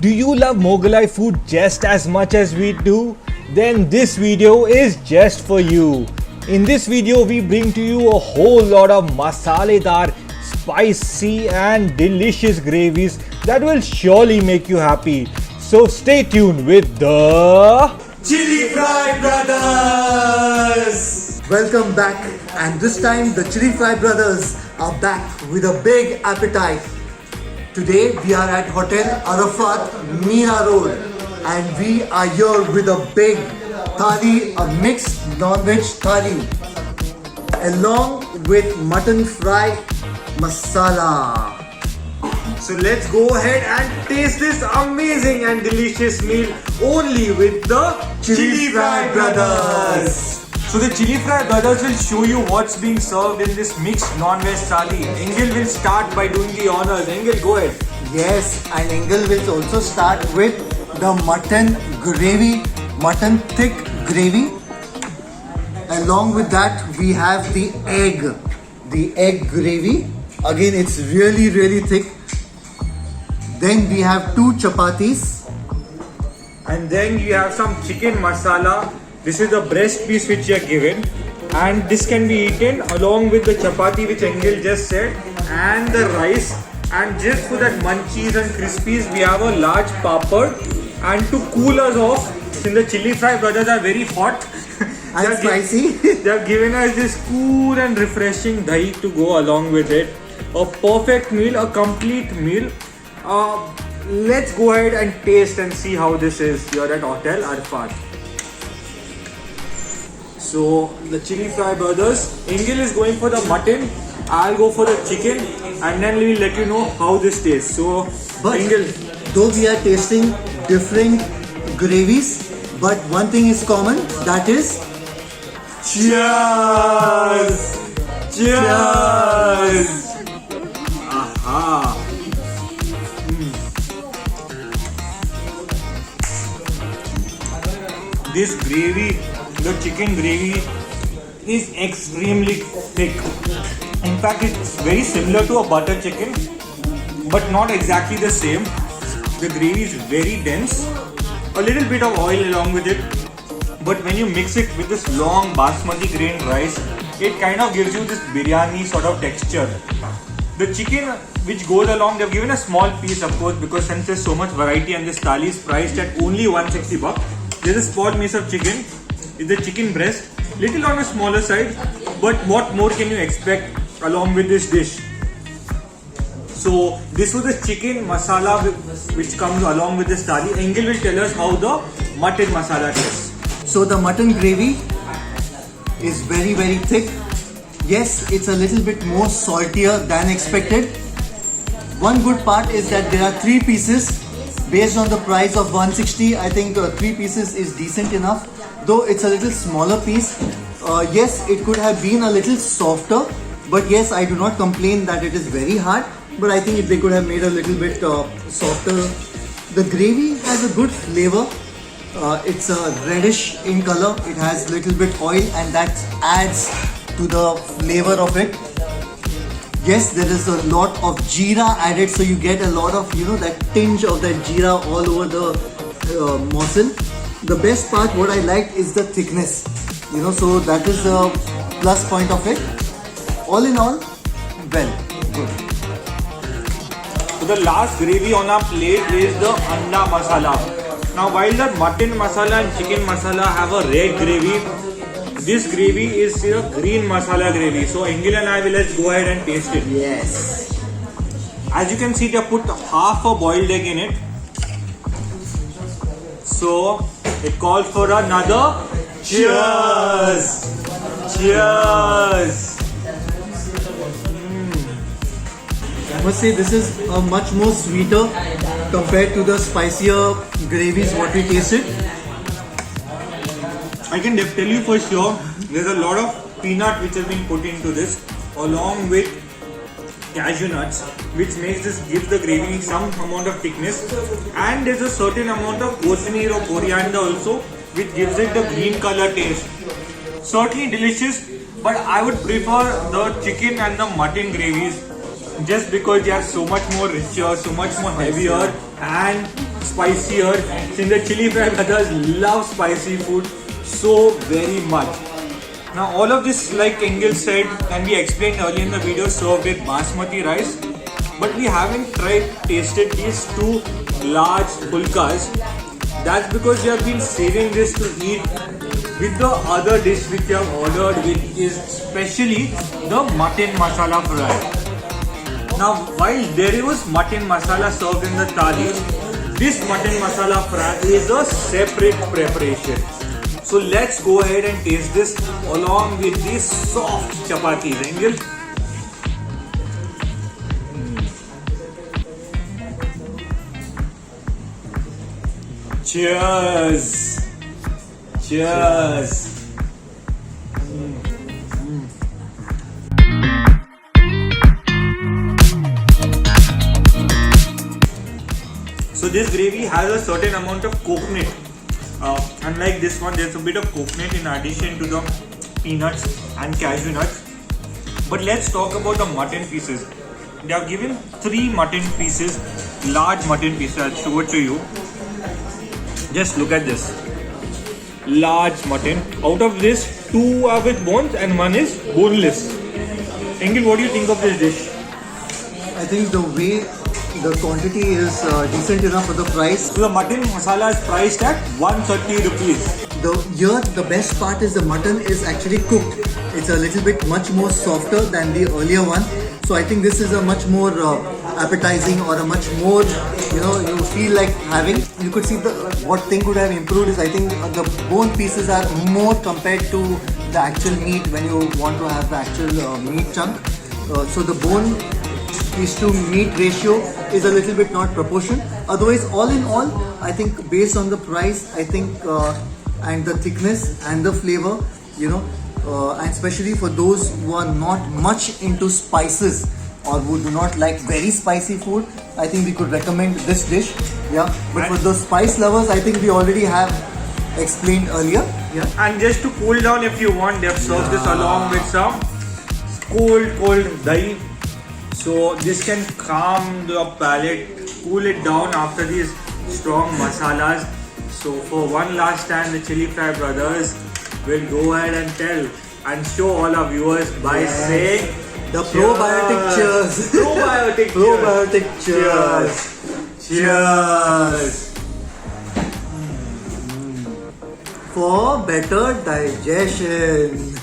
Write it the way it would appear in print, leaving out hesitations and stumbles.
Do you love Mughalai food just as much as we do? Then this video is just for you. In this video we bring to you a whole lot of masaledar, spicy and delicious gravies that will surely make you happy. So stay tuned with the Chili Fry Brothers! Welcome back, and this time the Chili Fry Brothers are back with a big appetite. Today we are at Hotel Arafat, Meera Road, and we are here with a big thali, a mixed non-veg thali, along with mutton fry masala. So let's go ahead and taste this amazing and delicious meal only with the Chili Fry Brothers. So the Chili Fry Brothers will show you what's being served in this mixed non-veg thali. Engel will start by doing the honors. Engel, go ahead. Yes, and Engel will also start with the mutton gravy, mutton thick gravy. Along with that, we have the egg gravy. Again, it's really thick. Then we have 2 chapatis. And then you have some chicken masala. This is the breast piece which you are given. And this can be eaten along with the chapati which Engel just said. And the rice. And just for that munchies and crispies, we have a large papad. And to cool us off, since the Chili Fry Brothers are very hot. And spicy. They have given us this cool and refreshing dahi to go along with it. A perfect meal, a complete meal. Let's go ahead and taste and see how this is here at Hotel Arafat. So the Chili Fry Brothers, Engel is going for the mutton, I'll go for the chicken, and then we'll let you know how this tastes. So But Engel, though we are tasting different gravies, but one thing is common, that is cheers! Cheers! Aha! This gravy, the chicken gravy, is extremely thick. In fact, it's very similar to a butter chicken, but not exactly the same. The gravy is very dense, a little bit of oil along with it, but when you mix it with this long basmati grain rice, it kind of gives you this biryani sort of texture. The chicken which goes along, they've given a small piece, of course, because since there's so much variety and this thali is priced at only 160 bucks. There's a small piece of chicken, it's the chicken breast, little on a smaller side, but what more can you expect along with this dish? So this was the chicken masala which comes along with this thali. Engel will tell us how the mutton masala tastes. so the mutton gravy is very thick. Yes, it's a little bit more saltier than expected. One good part is that there are 3 pieces. Based on the price of 160, I think 3 pieces is decent enough. Though it's a little smaller piece. Yes, it could have been a little softer. But yes, I do not complain that it is very hard. But I think they could have made a little bit softer. The gravy has a good flavor. It's reddish in color. It has little bit oil, and that adds to the flavor of it. Yes, there is a lot of jeera added, so you get a lot of, that tinge of that jeera all over the morsel. The best part, what I liked, is the thickness. So that is the plus point of it. All in all, well, good. So the last gravy on our plate is the anda masala. Now while the mutton masala and chicken masala have a red gravy, this gravy is a green masala gravy. So Engel and I will let's go ahead and taste it. Yes. As you can see, they have put half a boiled egg in it. So it calls for another cheers. Cheers. I must say this is a much more sweeter compared to the spicier gravies what we tasted. I can tell you for sure, there's a lot of peanut which has been put into this, along with cashew nuts, which gives the gravy some amount of thickness, and there's a certain amount of kothmeer or coriander also, which gives it the green color taste. Certainly delicious, but I would prefer the chicken and the mutton gravies just because they are so much more richer, so much more heavier, and spicier since the Chili Fry Brothers love spicy food so very much. Now all of this, like Engel said and we explained earlier in the video, served with basmati rice. But we haven't tasted these two large pulkas. That's because we have been saving this to eat with the other dish which we have ordered, which is specially the mutton masala fry. Now while there was mutton masala served in the thali, this mutton masala fry is a separate preparation. So let's go ahead and taste this along with these soft chapatis. Engel? Cheers! Cheers! So this gravy has a certain amount of coconut. Unlike this one, there's a bit of coconut in addition to the peanuts and cashew nuts. But let's talk about the mutton pieces. They have given 3 mutton pieces, large mutton pieces. I'll show it to you. Just look at this. Large mutton. Out of this, 2 are with bones and 1 is boneless. Engel, what do you think of this dish? I think the way the quantity is decent enough for the price. So the mutton masala is priced at 130 rupees. The best part is the mutton is actually cooked. It's a little bit much more softer than the earlier one. So I think this is a much more appetizing or a much more, you feel like having. You could see what thing could have improved is I think the bone pieces are more compared to the actual meat when you want to have the actual meat chunk. So the bone piece to meat ratio is a little bit not proportion. Otherwise, all in all, I think based on the price, I think and the thickness and the flavor, and especially for those who are not much into spices or who do not like very spicy food, I think we could recommend this dish. Yeah, but for the spice lovers, I think we already have explained earlier. Yeah, and just to cool down, if you want, they have served this along with some cold dahi. So this can calm the palate, cool it down after these strong masalas. So for one last time, the Chili Fry Brothers will go ahead and tell and show all our viewers by saying the probiotic cheers. Probiotic cheers. Cheers. For better digestion.